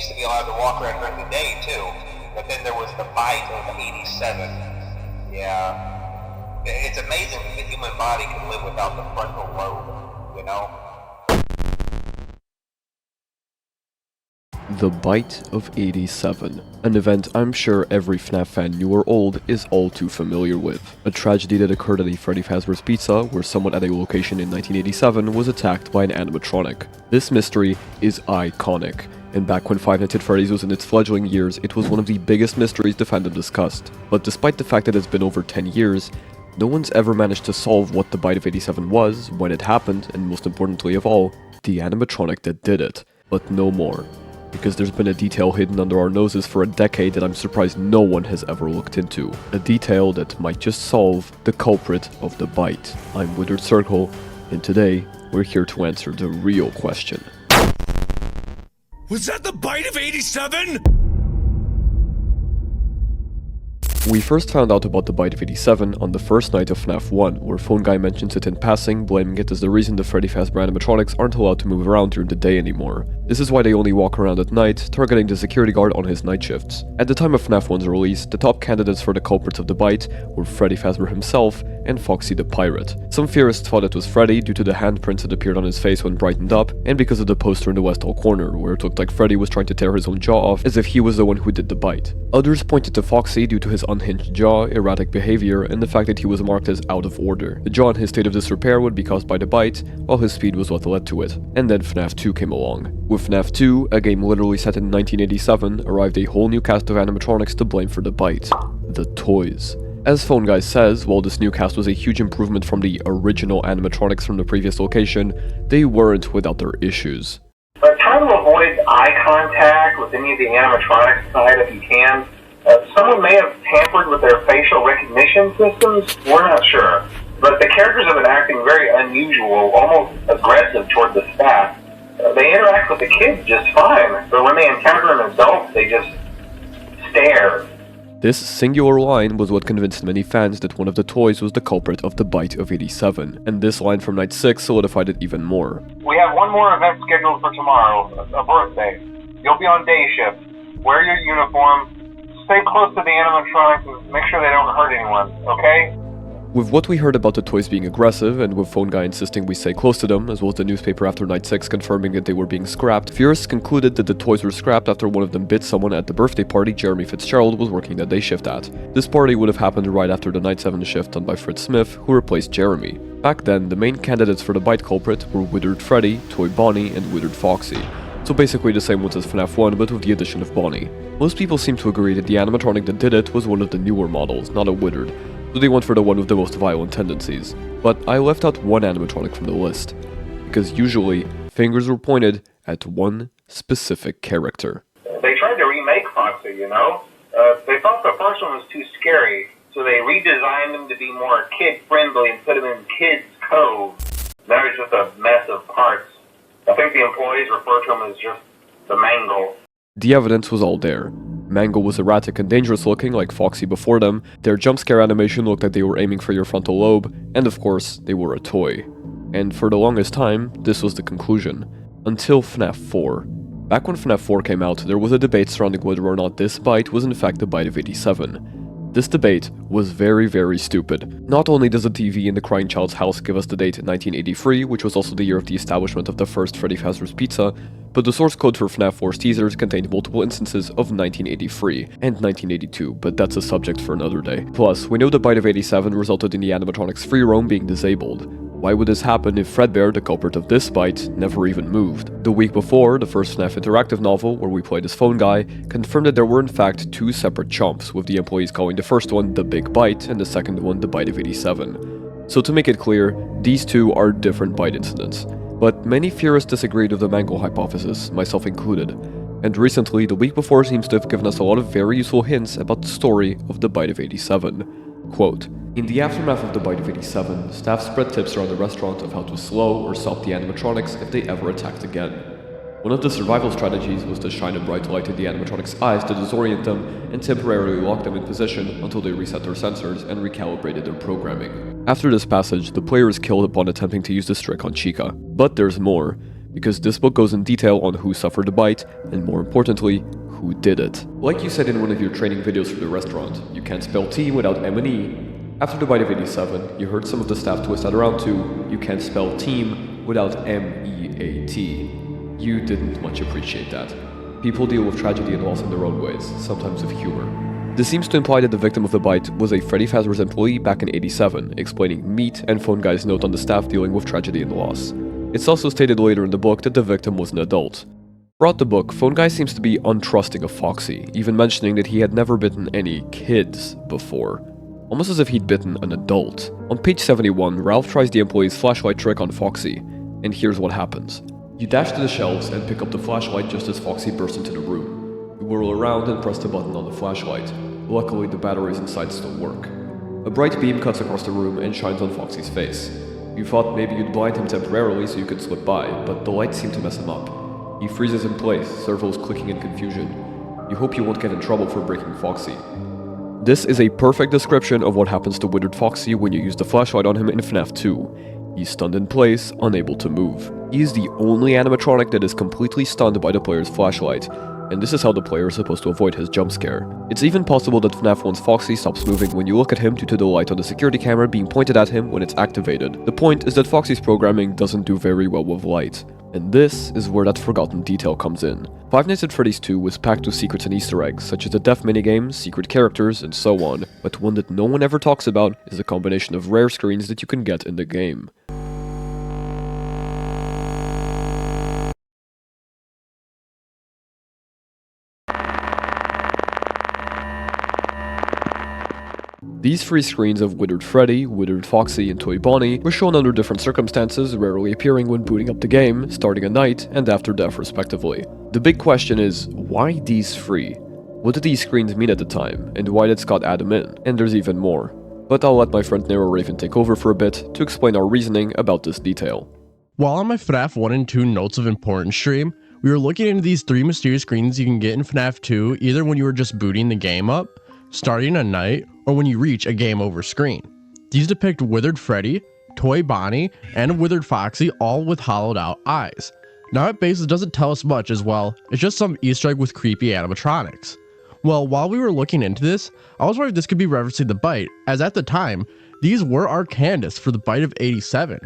used to be allowed to walk around during the day too, but then there was the bite of 87. Yeah, it's amazing that the human body can live without the frontal lobe, you know? The Bite of 87, an event I'm sure every FNAF fan new or old is all too familiar with. A tragedy that occurred at a Freddy Fazbear's Pizza where someone at a location in 1987 was attacked by an animatronic. This mystery is iconic, and back when Five Nights at Freddy's was in its fledgling years, it was one of the biggest mysteries the fandom discussed. But despite the fact that it's been over 10 years, no one's ever managed to solve what the Bite of 87 was, when it happened, and most importantly of all, the animatronic that did it. But no more. Because there's been a detail hidden under our noses for a decade that I'm surprised no one has ever looked into. A detail that might just solve the culprit of the bite. I'm WitheredCircle, and today we're here to answer the real question. Was that the Bite of 87? We first found out about the Bite of 87 on the first night of FNAF 1, where Phone Guy mentions it in passing, blaming it as the reason the Freddy Fazbear animatronics aren't allowed to move around during the day anymore. This is why they only walk around at night, targeting the security guard on his night shifts. At the time of FNAF 1's release, the top candidates for the culprits of the bite were Freddy Fazbear himself and Foxy the Pirate. Some theorists thought it was Freddy due to the handprints that appeared on his face when brightened up, and because of the poster in the west hall corner, where it looked like Freddy was trying to tear his own jaw off as if he was the one who did the bite. Others pointed to Foxy due to his unhinged jaw, erratic behavior, and the fact that he was marked as out of order. The jaw in his state of disrepair would be caused by the bite, while his speed was what led to it. And then FNAF 2 came along. With FNAF 2, a game literally set in 1987, arrived a whole new cast of animatronics to blame for the bite. The toys. As Phone Guy says, while this new cast was a huge improvement from the original animatronics from the previous location, they weren't without their issues. But try to avoid eye contact with any of the animatronics side if you can. Someone may have tampered with their facial recognition systems, we're not sure. But the characters have been acting very unusual, almost aggressive toward the staff. They interact with the kids just fine, but when they encounter an adult, they just stare. This singular line was what convinced many fans that one of the toys was the culprit of the Bite of 87, and this line from Night 6 solidified it even more. We have one more event scheduled for tomorrow, a birthday. You'll be on day shift. Wear your uniform. Stay close to the animatronics and make sure they don't hurt anyone, okay? With what we heard about the toys being aggressive, and with Phone Guy insisting we stay close to them, as well as the newspaper after Night 6 confirming that they were being scrapped, theorists concluded that the toys were scrapped after one of them bit someone at the birthday party Jeremy Fitzgerald was working that day shift at. This party would have happened right after the Night 7 shift done by Fritz Smith, who replaced Jeremy. Back then, the main candidates for the bite culprit were Withered Freddy, Toy Bonnie, and Withered Foxy. So basically the same ones as FNAF 1, but with the addition of Bonnie. Most people seem to agree that the animatronic that did it was one of the newer models, not a Withered, so they went for the one with the most violent tendencies. But I left out one animatronic from the list, because usually, fingers were pointed at one specific character. They tried to remake Foxy, you know? They thought the first one was too scary, so they redesigned him to be more kid-friendly and put him in Kids Cove. Now he's just a mess of parts. I think the employees refer to him as just the Mangle. The evidence was all there. Mangle was erratic and dangerous looking like Foxy before them, their jump scare animation looked like they were aiming for your frontal lobe, and of course, they were a toy. And for the longest time, this was the conclusion. Until FNAF 4. Back when FNAF 4 came out, there was a debate surrounding whether or not this bite was in fact the Bite of 87. This debate was very, very stupid. Not only does the TV in the crying child's house give us the date 1983, which was also the year of the establishment of the first Freddy Fazbear's Pizza, but the source code for FNAF 4's teasers contained multiple instances of 1983 and 1982, but that's a subject for another day. Plus, we know the Bite of 87 resulted in the animatronic's free roam being disabled. Why would this happen if Fredbear, the culprit of this bite, never even moved? The week before, the first FNAF interactive novel, where we played as Phone Guy, confirmed that there were in fact two separate chomps, with the employees calling the first one the Big Bite and the second one the Bite of 87. So to make it clear, these two are different bite incidents. But many theorists disagreed with the Mangle hypothesis, myself included. And recently, the week before seems to have given us a lot of very useful hints about the story of the Bite of 87. Quote, "In the aftermath of the Bite of 87, staff spread tips around the restaurant of how to slow or stop the animatronics if they ever attacked again. One of the survival strategies was to shine a bright light in the animatronics' eyes to disorient them and temporarily lock them in position until they reset their sensors and recalibrated their programming." After this passage, the player is killed upon attempting to use this trick on Chica. But there's more. because this book goes in detail on who suffered the bite, and more importantly, who did it. Like you said in one of your training videos for the restaurant, you can't spell tea without M&E. After the bite of 87, you heard some of the staff twist that around to, you can't spell team without M-E-A-T. You didn't much appreciate that. People deal with tragedy and loss in their own ways, sometimes with humor. This seems to imply that the victim of the bite was a Freddy Fazbear's employee back in 87, explaining Meat and Phone Guy's note on the staff dealing with tragedy and loss. It's also stated later in the book that the victim was an adult. Throughout the book, Phone Guy seems to be untrusting of Foxy, even mentioning that he had never bitten any kids before. Almost as if he'd bitten an adult. On page 71, Ralph tries the employee's flashlight trick on Foxy, and here's what happens. You dash to the shelves and pick up the flashlight just as Foxy bursts into the room. You whirl around and press the button on the flashlight. Luckily, the batteries inside still work. A bright beam cuts across the room and shines on Foxy's face. You thought maybe you'd blind him temporarily so you could slip by, but the light seemed to mess him up. He freezes in place, servos clicking in confusion. You hope you won't get in trouble for breaking Foxy. This is a perfect description of what happens to Withered Foxy when you use the flashlight on him in FNAF 2. He's stunned in place, unable to move. He is the only animatronic that is completely stunned by the player's flashlight, and this is how the player is supposed to avoid his jump scare. It's even possible that FNAF 1's Foxy stops moving when you look at him due to the light on the security camera being pointed at him when it's activated. The point is that Foxy's programming doesn't do very well with light. And this is where that forgotten detail comes in. Five Nights at Freddy's 2 was packed with secrets and Easter eggs, such as the death minigame, secret characters, and so on, but one that no one ever talks about is a combination of rare screens that you can get in the game. These free screens of Withered Freddy, Withered Foxy, and Toy Bonnie were shown under different circumstances, rarely appearing when booting up the game, starting a night, and after death respectively. The big question is, why these free? What did these screens mean at the time, and why did Scott add them in? And there's even more. But I'll let my friend Nero Raven take over for a bit to explain our reasoning about this detail. While on my FNAF 1 and 2 Notes of Importance stream, we were looking into these 3 mysterious screens you can get in FNAF 2 either when you were just booting the game up, starting a night, or when you reach a game over screen. These depict Withered Freddy, Toy Bonnie, and Withered Foxy, all with hollowed out eyes. Now at base it doesn't tell us much as well, it's just some Easter egg with creepy animatronics. Well, while we were looking into this, I was wondering if this could be referencing the bite, as at the time, these were our candidates for the bite of 87.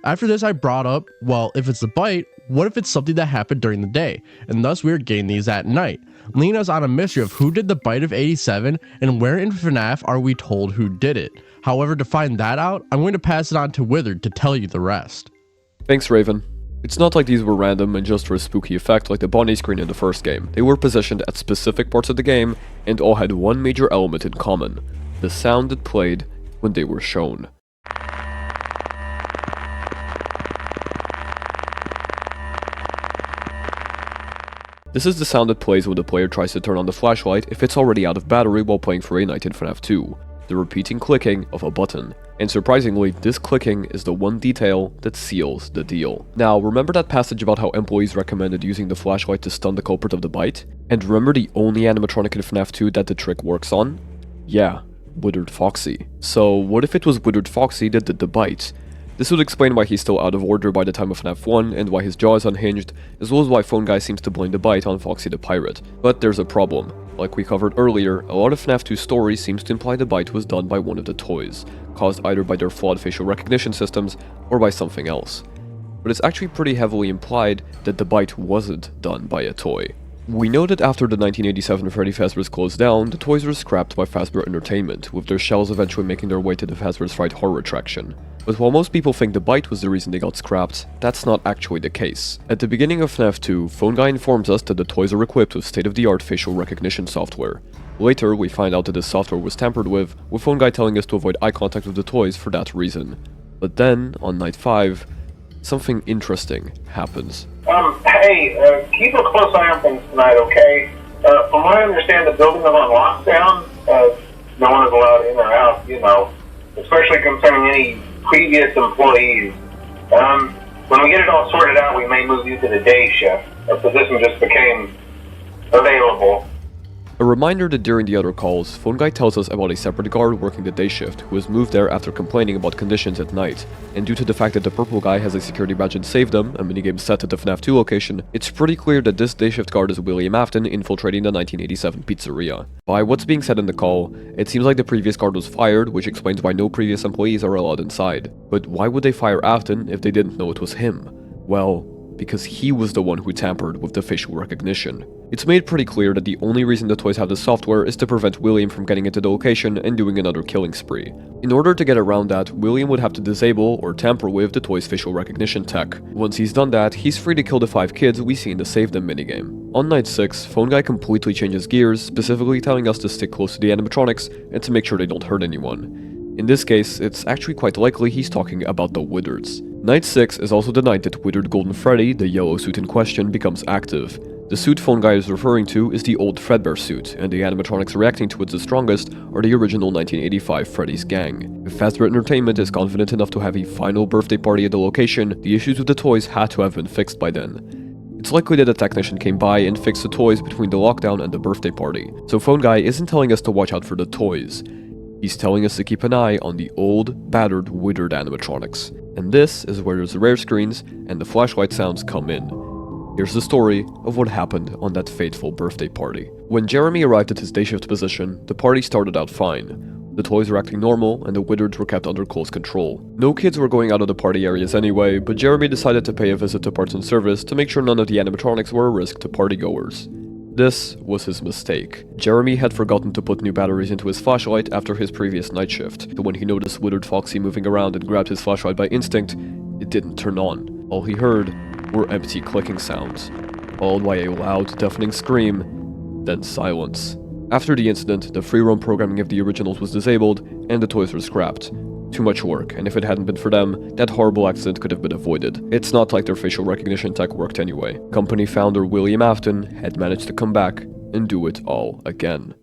After this I brought up, well, if it's the bite, what if it's something that happened during the day, and thus we are getting these at night, leading us on a mystery of who did the bite of 87 and where in FNAF are we told who did it. However, to find that out, I'm going to pass it on to Withered to tell you the rest. Thanks, Raven. It's not like these were random and just for a spooky effect like the Bonnie screen in the first game. They were positioned at specific parts of the game and all had one major element in common: the sound that played when they were shown. This is the sound that plays when the player tries to turn on the flashlight if it's already out of battery while playing for a night in FNAF 2. The repeating clicking of a button. And surprisingly, this clicking is the one detail that seals the deal. Now, remember that passage about how employees recommended using the flashlight to stun the culprit of the bite? And remember the only animatronic in FNAF 2 that the trick works on? Yeah, Withered Foxy. So what if it was Withered Foxy that did the bite? This would explain why he's still out of order by the time of FNAF 1 and why his jaw is unhinged, as well as why Phone Guy seems to blame the bite on Foxy the Pirate. But there's a problem. Like we covered earlier, a lot of FNAF 2 stories seems to imply the bite was done by one of the toys, caused either by their flawed facial recognition systems or by something else. But it's actually pretty heavily implied that the bite wasn't done by a toy. We know that after the 1987 Freddy Fazbear's closed down, the toys were scrapped by Fazbear Entertainment, with their shells eventually making their way to the Fazbear's Fright horror attraction. But while most people think the bite was the reason they got scrapped, that's not actually the case. At the beginning of FNAF 2, Phone Guy informs us that the toys are equipped with state-of-the-art facial recognition software. Later, we find out that this software was tampered with Phone Guy telling us to avoid eye contact with the toys for that reason. But then, on night 5, something interesting happens. Hey, keep a close eye on things tonight, okay? From what I understand, the building is on lockdown. No one is allowed in or out, you know, especially concerning any previous employees. When we get it all sorted out, we may move you to the day shift. A position just became available. A reminder that during the other calls, Phone Guy tells us about a separate guard working the day shift who was moved there after complaining about conditions at night, and due to the fact that the purple guy has a security badge and saved them, a minigame set at the FNAF 2 location, it's pretty clear that this day shift guard is William Afton infiltrating the 1987 pizzeria. By what's being said in the call, it seems like the previous guard was fired, which explains why no previous employees are allowed inside. But why would they fire Afton if they didn't know it was him? Well, because he was the one who tampered with the facial recognition. It's made pretty clear that the only reason the toys have the software is to prevent William from getting into the location and doing another killing spree. In order to get around that, William would have to disable or tamper with the toy's facial recognition tech. Once he's done that, he's free to kill the 5 kids we see in the Save Them minigame. On night 6, Phone Guy completely changes gears, specifically telling us to stick close to the animatronics and to make sure they don't hurt anyone. In this case, it's actually quite likely he's talking about the Withereds. Night 6 is also the night that Withered Golden Freddy, the yellow suit in question, becomes active. The suit Phone Guy is referring to is the old Fredbear suit, and the animatronics reacting to it the strongest are the original 1985 Freddy's gang. If Fazbear Entertainment is confident enough to have a final birthday party at the location, the issues with the toys had to have been fixed by then. It's likely that a technician came by and fixed the toys between the lockdown and the birthday party, so Phone Guy isn't telling us to watch out for the toys. He's telling us to keep an eye on the old, battered, withered animatronics. And this is where the rare screens and the flashlight sounds come in. Here's the story of what happened on that fateful birthday party. When Jeremy arrived at his day shift position, the party started out fine. The toys were acting normal and the Withereds were kept under close control. No kids were going out of the party areas anyway, but Jeremy decided to pay a visit to Parts and Service to make sure none of the animatronics were a risk to partygoers. This was his mistake. Jeremy had forgotten to put new batteries into his flashlight after his previous night shift, so when he noticed Withered Foxy moving around and grabbed his flashlight by instinct, it didn't turn on. All he heard were empty clicking sounds, followed by a loud, deafening scream, then silence. After the incident, the free roam programming of the originals was disabled, and the toys were scrapped. Too much work, and if it hadn't been for them, that horrible accident could have been avoided. It's not like their facial recognition tech worked anyway. Company founder William Afton had managed to come back and do it all again.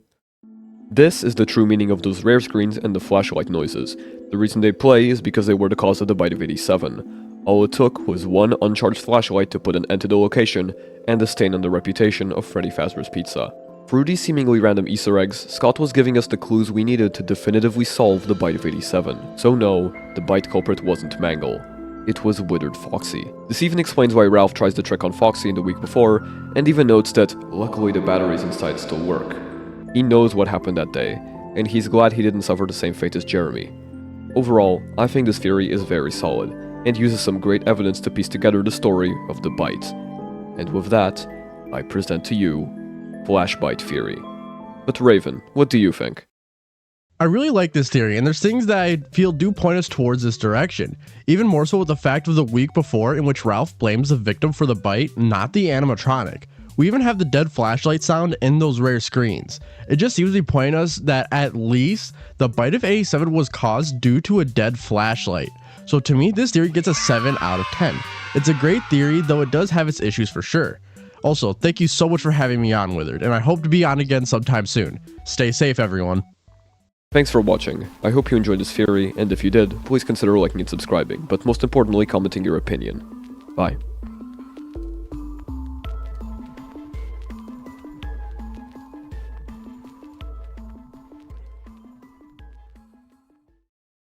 This is the true meaning of those rare screens and the flashlight noises. The reason they play is because they were the cause of the bite of 87. All it took was one uncharged flashlight to put an end to the location and a stain on the reputation of Freddy Fazbear's Pizza. Through these seemingly random Easter eggs, Scott was giving us the clues we needed to definitively solve the bite of 87. So no, the bite culprit wasn't Mangle. It was Withered Foxy. This even explains why Ralph tries the trick on Foxy in the week before, and even notes that, luckily the batteries inside still work. He knows what happened that day, and he's glad he didn't suffer the same fate as Jeremy. Overall, I think this theory is very solid, and uses some great evidence to piece together the story of the bite. And with that, I present to you Flashbite Theory. But Raven, what do you think? I really like this theory, and there's things that I feel do point us towards this direction. Even more so with the fact of the week before in which Ralph blames the victim for the bite, not the animatronic. We even have the dead flashlight sound in those rare screens. It just seems to be pointing us that at least the bite of 87 was caused due to a dead flashlight. So to me, this theory gets a 7 out of 10. It's a great theory, though it does have its issues for sure. Also, thank you so much for having me on, Withered, and I hope to be on again sometime soon. Stay safe, everyone. Thanks for watching. I hope you enjoyed this theory, and if you did, please consider liking and subscribing, but most importantly, commenting your opinion. Bye.